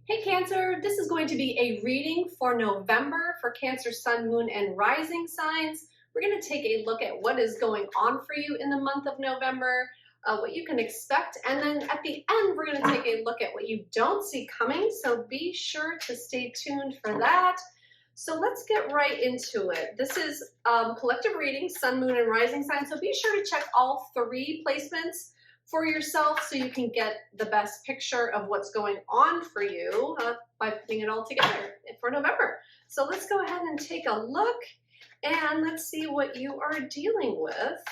Hey Cancer, this is going to be a reading for November for Cancer, Sun, Moon, and Rising signs. We're going to take a look at what is going on for you in the month of November, what you can expect, and then at the end we're going to take a look at what you don't see coming, so be sure to stay tuned for that. So let's get right into it. This is collective reading, Sun, Moon, and Rising signs, so be sure to check all three placements for yourself so you can get the best picture of what's going on for you by putting it all together for November. So let's go ahead and take a look and let's see what you are dealing with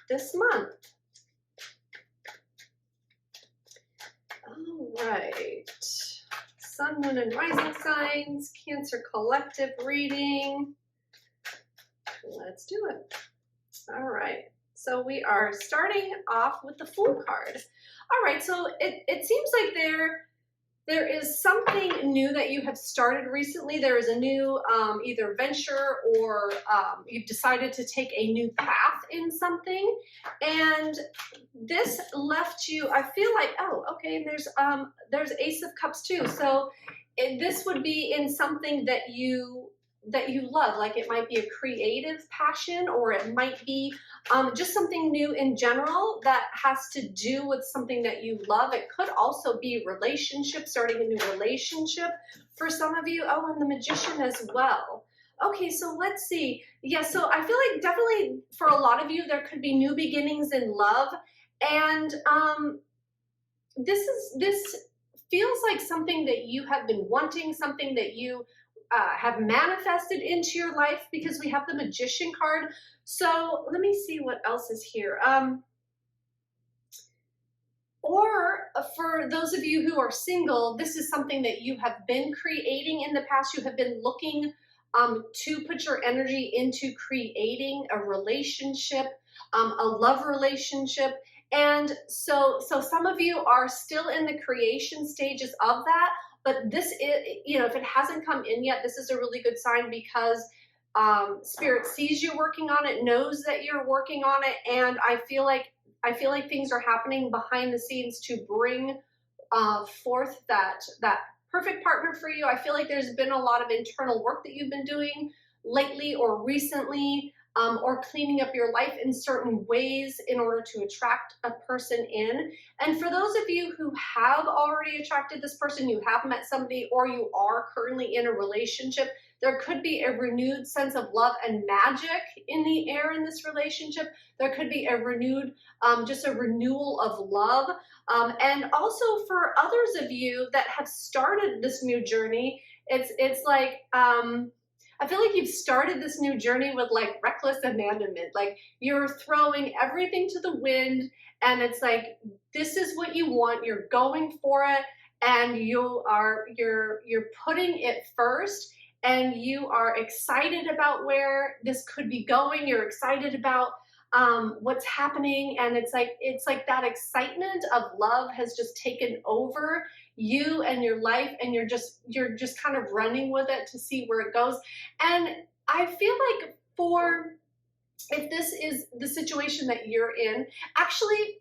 this month. All right, Sun, Moon, and Rising signs, Cancer collective reading. Let's do it. All right. So we are starting off with the Fool card. All right, so it seems like there is something new that you have started recently. There is a new either venture or you've decided to take a new path in something. And this left you, I feel like, oh, okay, there's Ace of Cups too. So this would be in something that you love, like it might be a creative passion, or it might be just something new in general that has to do with something that you love. It could also be relationship, starting a new relationship for some of you. Oh, and the Magician as well. Okay, so let's see. Yeah, so I feel like definitely for a lot of you, there could be new beginnings in love. And this feels like something that you have been wanting, something that you have manifested into your life, because we have the Magician card. So let me see what else is here. Or for those of you who are single, this is something that you have been creating in the past. You have been looking to put your energy into creating a relationship, a love relationship. And so some of you are still in the creation stages of that. But this is, if it hasn't come in yet, this is a really good sign, because Spirit sees you working on it, knows that you're working on it, and I feel like things are happening behind the scenes to bring forth that perfect partner for you. I feel like there's been a lot of internal work that you've been doing lately or recently, or cleaning up your life in certain ways in order to attract a person in. And for those of you who have already attracted this person, you have met somebody, or you are currently in a relationship, there could be a renewed sense of love and magic in the air in this relationship. There could be a renewed, just a renewal of love. And also for others of you that have started this new journey, it's like, I feel like you've started this new journey with like reckless abandonment. Like you're throwing everything to the wind, and it's like, this is what you want. You're going for it, and you're putting it first, and you are excited about where this could be going. You're excited about what's happening, and it's like that excitement of love has just taken over you and your life, and you're just kind of running with it to see where it goes. And I feel like if this is the situation that you're in, actually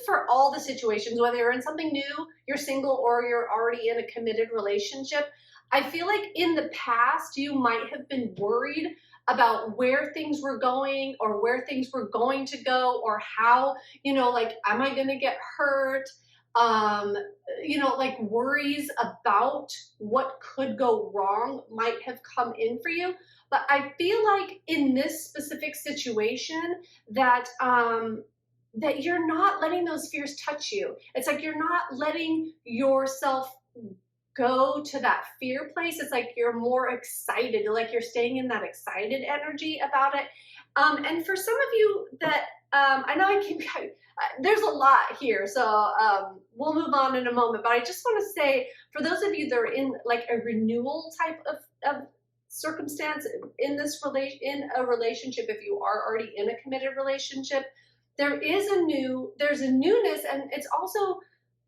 for all the situations, whether you're in something new, you're single, or you're already in a committed relationship, I feel like in the past you might have been worried about where things were going, or where things were going to go, or how, like, am I going to get hurt? Like worries about what could go wrong might have come in for you. But I feel like in this specific situation that that you're not letting those fears touch you. It's like you're not letting yourself go to that fear place. It's like you're more excited, like you're staying in that excited energy about it. And for some of you that I know there's a lot here, so we'll move on in a moment, but I just want to say, for those of you that are in like a renewal type of circumstance in a relationship, if you are already in a committed relationship, there's a newness, and it's also,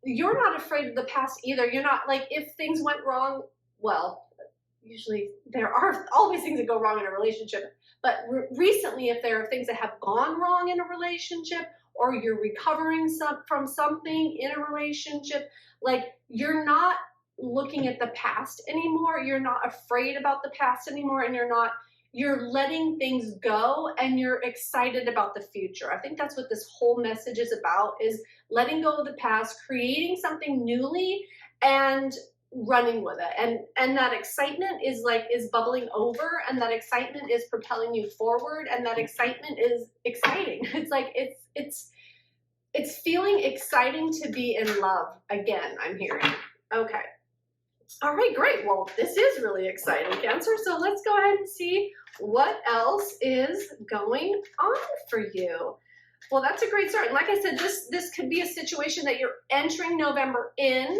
you're not afraid of the past either. You're not like, if things went wrong, well, usually there are always things that go wrong in a relationship, but recently, if there are things that have gone wrong in a relationship, or you're recovering from something in a relationship. Like, you're not looking at the past anymore. You're not afraid about the past anymore, and you're letting things go, and you're excited about the future. I think that's what this whole message is about, is letting go of the past, creating something newly, and running with it. And that excitement is bubbling over, and that excitement is propelling you forward, and that excitement is exciting. It's like it's feeling exciting to be in love again, I'm hearing. Okay. All right, great. Well, this is really exciting, Cancer. So let's go ahead and see what else is going on for you. Well, that's a great start. And like I said, this could be a situation that you're entering November in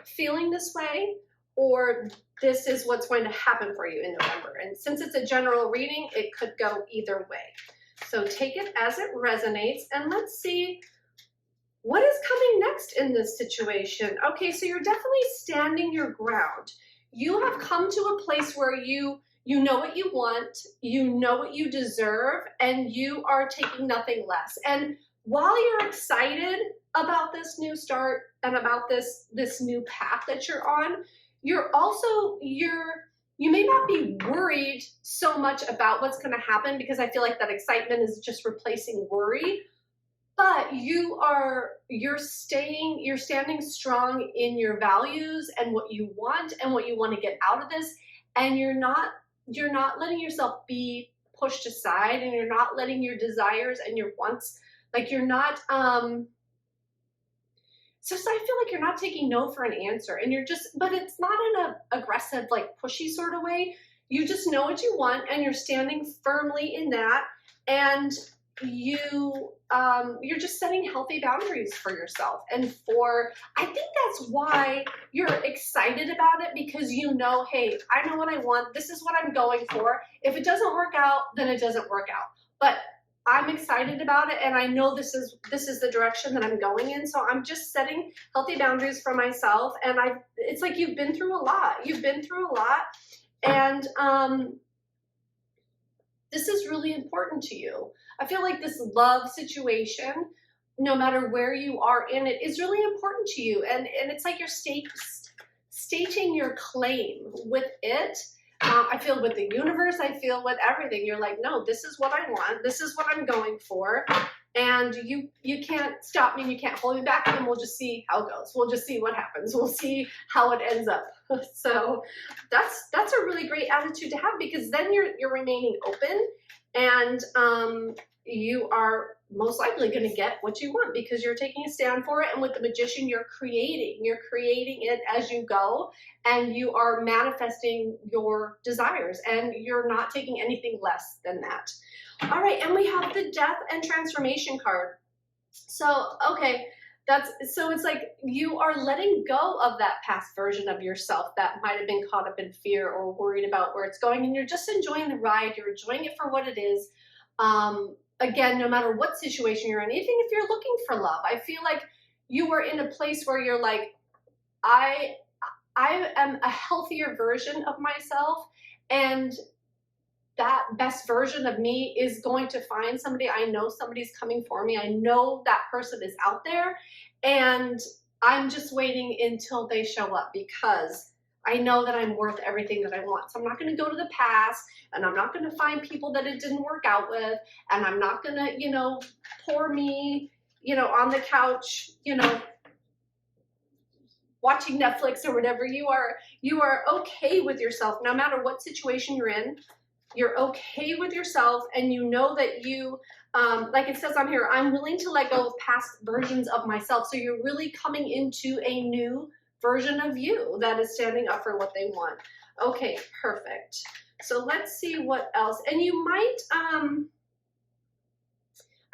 feeling this way, or this is what's going to happen for you in November. And since it's a general reading, it could go either way. So take it as it resonates, and let's see what is coming next in this situation. Okay, so you're definitely standing your ground. You have come to a place where you know what you want, you know what you deserve, and you are taking nothing less. And while you're excited about this new start and about this new path that you're on, you may not be worried so much about what's going to happen, because I feel like that excitement is just replacing worry. But you're standing strong in your values and what you want to get out of this, and you're not letting yourself be pushed aside, and you're not letting your desires and your wants, like, you're not so I feel like you're not taking no for an answer, and but it's not in an aggressive, like, pushy sort of way. You just know what you want, and you're standing firmly in that, and you're just setting healthy boundaries for yourself. And I think that's why you're excited about it, because you know, hey, I know what I want. This is what I'm going for. If it doesn't work out, then it doesn't work out. But I'm excited about it, and I know this is the direction that I'm going in. So I'm just setting healthy boundaries for myself. And it's like you've been through a lot. And this is really important to you. I feel like this love situation, no matter where you are in it, is really important to you. And it's like you're stating your claim with it. I feel with the universe, I feel with everything. You're like, no, this is what I want. This is what I'm going for. And you can't stop me. You can't hold me back. And we'll just see how it goes. We'll just see what happens. We'll see how it ends up. So that's a really great attitude to have, because then you're remaining open, and you are most likely going to get what you want, because you're taking a stand for it. And with the Magician, you're creating it as you go, and you are manifesting your desires, and you're not taking anything less than that. All right, and we have the Death and Transformation card. So, okay, so it's like you are letting go of that past version of yourself that might have been caught up in fear or worried about where it's going, and you're just enjoying the ride. You're enjoying it for what it is. Again, no matter what situation you're in, even if you're looking for love, I feel like you are in a place where you're like, I am a healthier version of myself, and that best version of me is going to find somebody. I know somebody's coming for me. I know that person is out there, and I'm just waiting until they show up, because I know that I'm worth everything that I want. So I'm not going to go to the past, and I'm not going to find people that it didn't work out with, and I'm not going to, pour me, on the couch, watching Netflix or whatever. You are okay with yourself, no matter what situation you're in. You're okay with yourself, and you know that you, like it says on here, I'm willing to let go of past versions of myself. So you're really coming into a new version of you that is standing up for what they want. Okay, perfect. So let's see what else. And you might, I'm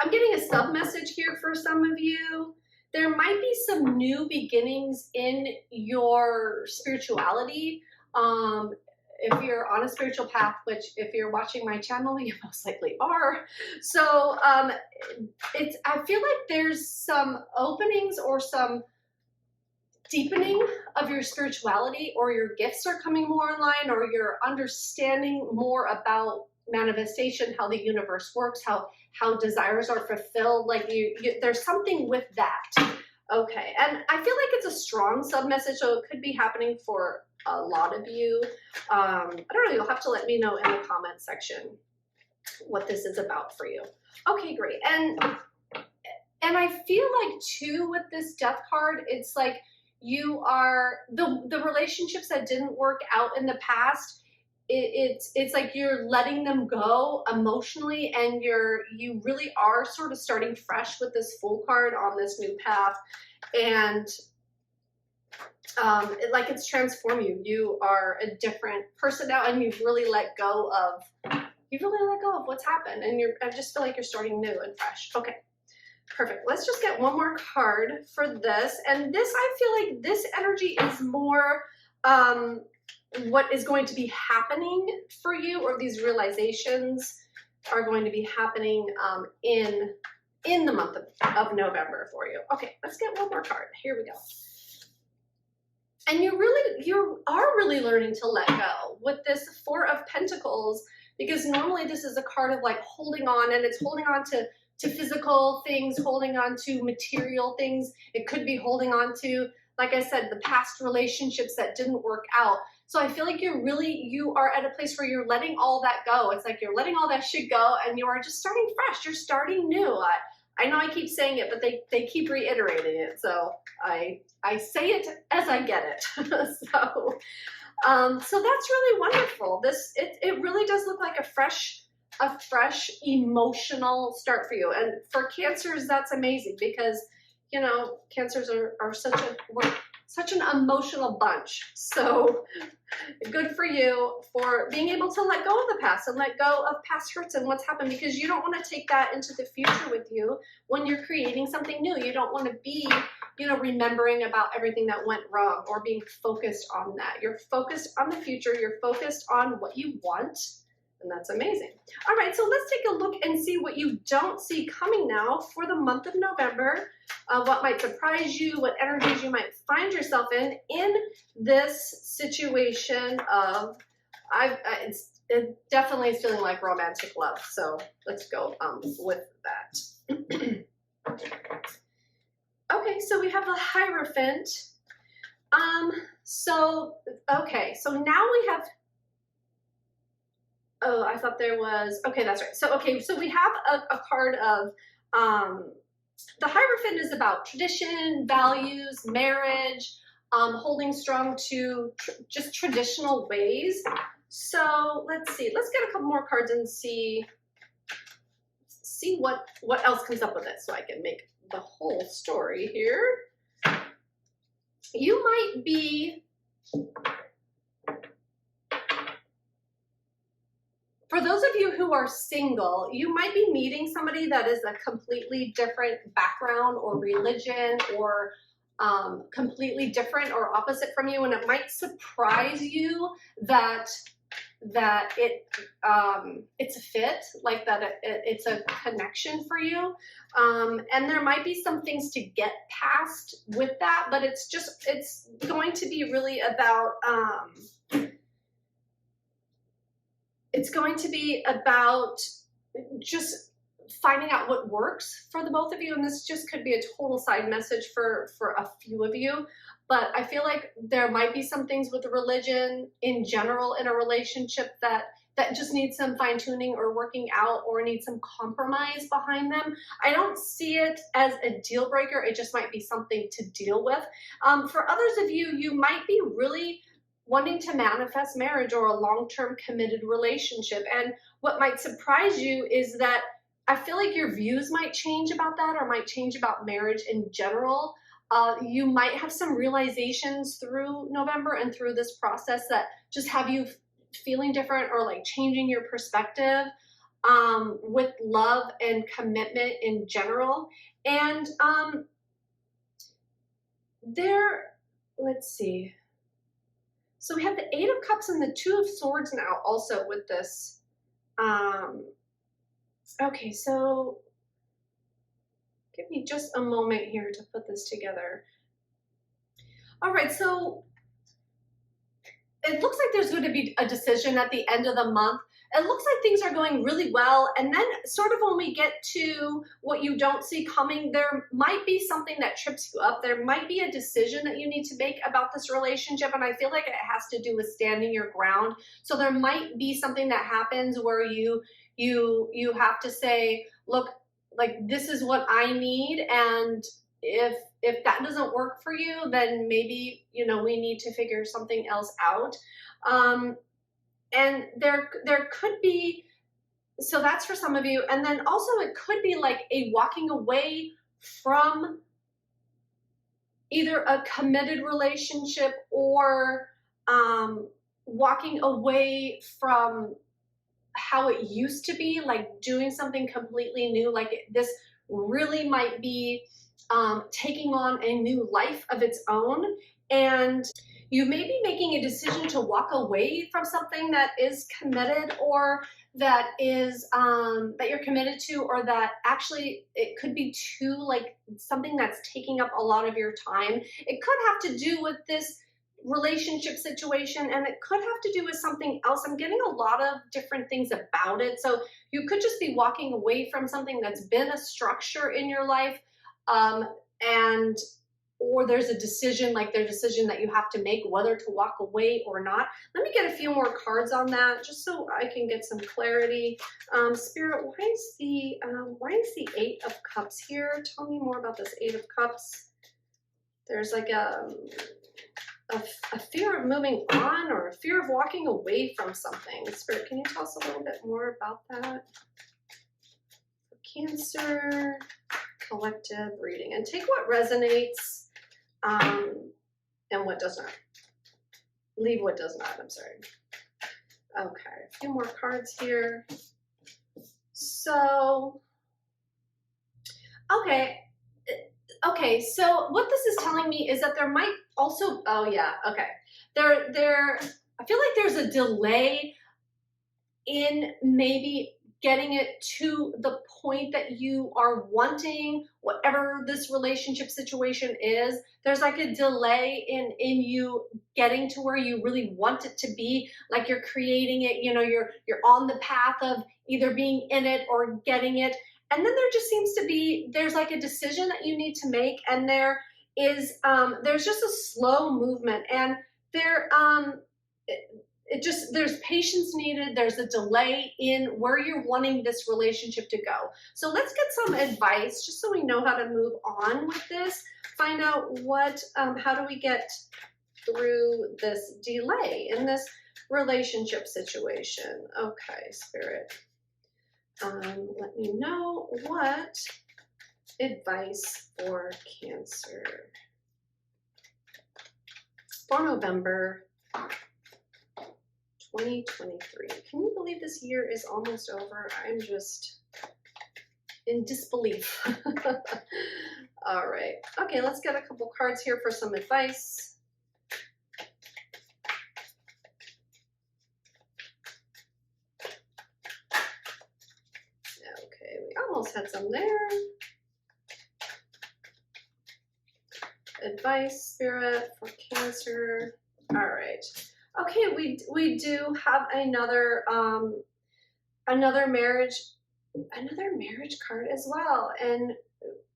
getting a sub message here for some of you. There might be some new beginnings in your spirituality. If you're on a spiritual path, which if you're watching my channel, you most likely are. So I feel like there's some openings or some deepening of your spirituality, or your gifts are coming more online, or you're understanding more about manifestation, how the universe works, how desires are fulfilled. Like there's something with that. Okay, and I feel like it's a strong sub message, so it could be happening for a lot of you. I don't know, you'll have to let me know in the comment section what this is about for you. Okay, great. And I feel like too with this death card, it's like you are the relationships that didn't work out in the past, it's like you're letting them go emotionally, and you really are sort of starting fresh with this Fool card on this new path. And like it's transformed you. You are a different person now, and you've really let go of what's happened, and I just feel like you're starting new and fresh. Okay, perfect. Let's just get one more card for this. And this, I feel like this energy is more what is going to be happening for you, or these realizations are going to be happening in the month of November for you. Okay, let's get one more card. Here we go. And you are really learning to let go with this Four of Pentacles, because normally this is a card of like holding on, and it's holding on to physical things, holding on to material things. It could be holding on to, like I said, the past relationships that didn't work out. So I feel like you are at a place where you're letting all that go. It's like you're letting all that shit go, and you are just starting fresh. You're starting new. I know I keep saying it, but they keep reiterating it. So I say it as I get it. So that's really wonderful. It really does look like a fresh emotional start for you. And for Cancers, that's amazing, because you know, Cancers are such an emotional bunch. So good for you for being able to let go of the past and let go of past hurts and what's happened, because you don't want to take that into the future with you when you're creating something new. You don't want to be, remembering about everything that went wrong or being focused on that. You're focused on the future. You're focused on what you want. And that's amazing. All right, so let's take a look and see what you don't see coming now for the month of November. What might surprise you, what energies you might find yourself in this situation of, it definitely is feeling like romantic love. So let's go with that. Okay, so we have the Hierophant. So now we have, oh, I thought there was, okay, that's right. So we have a card of, the Hierophant is about tradition, values, marriage, holding strong to just traditional ways. So let's see, let's get a couple more cards and see what else comes up with it, so I can make the whole story here. You might be, for those of you who are single, you might be meeting somebody that is a completely different background or religion, or completely different or opposite from you, and it might surprise you that it's a fit, like that it's a connection for you, and there might be some things to get past with that, but it's going to be really about it's going to be about just finding out what works for the both of you. And this just could be a total side message for a few of you. But I feel like there might be some things with religion in general in a relationship that just need some fine tuning or working out, or need some compromise behind them. I don't see it as a deal breaker. It just might be something to deal with. For others of you, you might be really wanting to manifest marriage or a long-term committed relationship. And what might surprise you is that I feel like your views might change about that, or might change about marriage in general. You might have some realizations through November and through this process that just have you feeling different, or like changing your perspective with love and commitment in general. And let's see. So we have the Eight of Cups and the Two of Swords now also with this. Okay, so give me just a moment here to put this together. All right, so it looks like there's going to be a decision at the end of the month. It looks like things are going really well. And then sort of when we get to what you don't see coming, there might be something that trips you up. There might be a decision that you need to make about this relationship. And I feel like it has to do with standing your ground. So there might be something that happens where you have to say, look, like, this is what I need. And if that doesn't work for you, then maybe, we need to figure something else out. And there could be, so that's for some of you. And then also it could be like a walking away from either a committed relationship or walking away from how it used to be, like doing something completely new. Like this really might be taking on a new life of its own. And you may be making a decision to walk away from something that is committed, or that is that you're committed to, or that actually it could be too, like, something that's taking up a lot of your time. It could have to do with this relationship situation, and it could have to do with something else. I'm getting a lot of different things about it. So you could just be walking away from something that's been a structure in your life, or there's a decision, like there's a decision that you have to make whether to walk away or not. Let me get a few more cards on that just so I can get some clarity. Spirit, why is the Eight of Cups here? Tell me more about this Eight of Cups. There's like a fear of moving on, or a fear of walking away from something. Spirit, can you tell us a little bit more about that? Cancer, collective reading, and take what resonates and what does not. Leave what does not, I'm sorry. Okay, a few more cards here. So, okay, so what this is telling me is that there might also, I feel like there's a delay in maybe getting it to the point that you are wanting, whatever this relationship situation is. There's like a delay in you getting to where you really want it to be. Like you're creating it, you're on the path of either being in it or getting it. And then there just seems to be, there's like a decision that you need to make, and there's just a slow movement, and there's patience needed. There's a delay in where you're wanting this relationship to go. So let's get some advice just so we know how to move on with this. Find out how do we get through this delay in this relationship situation. Okay, Spirit. Let me know what advice for Cancer for November 2023. Can you believe this year is almost over? I'm just in disbelief. All right. Okay, let's get a couple cards here for some advice. Okay, we almost had some there. Advice, Spirit, for Cancer. All right. Okay, we do have another marriage card as well. And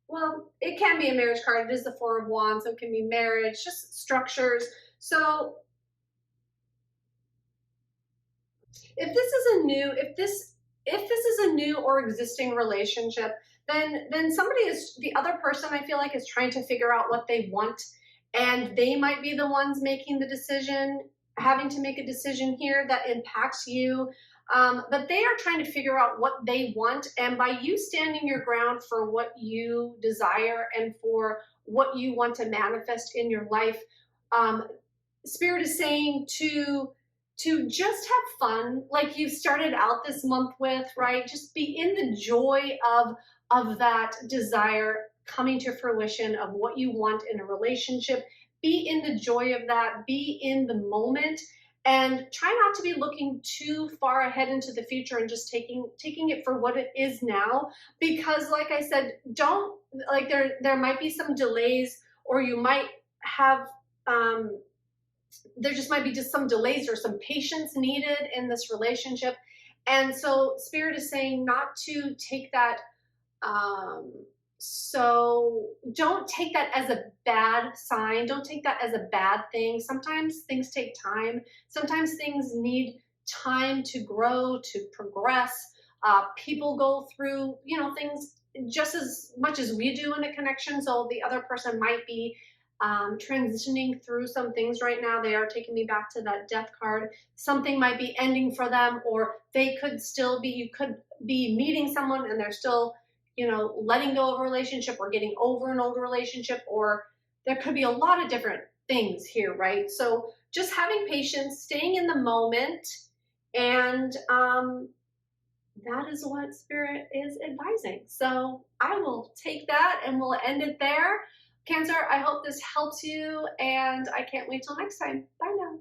well, it can be a marriage card. It is the Four of Wands, so it can be marriage, just structures. So if this is a new or existing relationship, then the other person, I feel like, is trying to figure out what they want, and they might be the ones making the decision, having to make a decision here that impacts you. But they are trying to figure out what they want, and by you standing your ground for what you desire and for what you want to manifest in your life, Spirit is saying to just have fun, like you started out this month with, right? Just be in the joy of that desire coming to fruition, of what you want in a relationship. Be in the joy of that, be in the moment, and try not to be looking too far ahead into the future, and just taking it for what it is now. Because like I said, there might be some delays, or you might have there just might be just some delays or some patience needed in this relationship. And so Spirit is saying not to take that, um, so don't take that as a bad sign. Don't take that as a bad thing. Sometimes things take time. Sometimes things need time to grow, to progress. People go through, things just as much as we do in a connection. So the other person might be transitioning through some things right now. They are taking me back to that death card. Something might be ending for them, or they could still be, you could be meeting someone and they're still, letting go of a relationship or getting over an old relationship, or there could be a lot of different things here, right? So just having patience, staying in the moment, and that is what Spirit is advising. So I will take that and we'll end it there. Cancer, I hope this helps you, and I can't wait till next time. Bye now.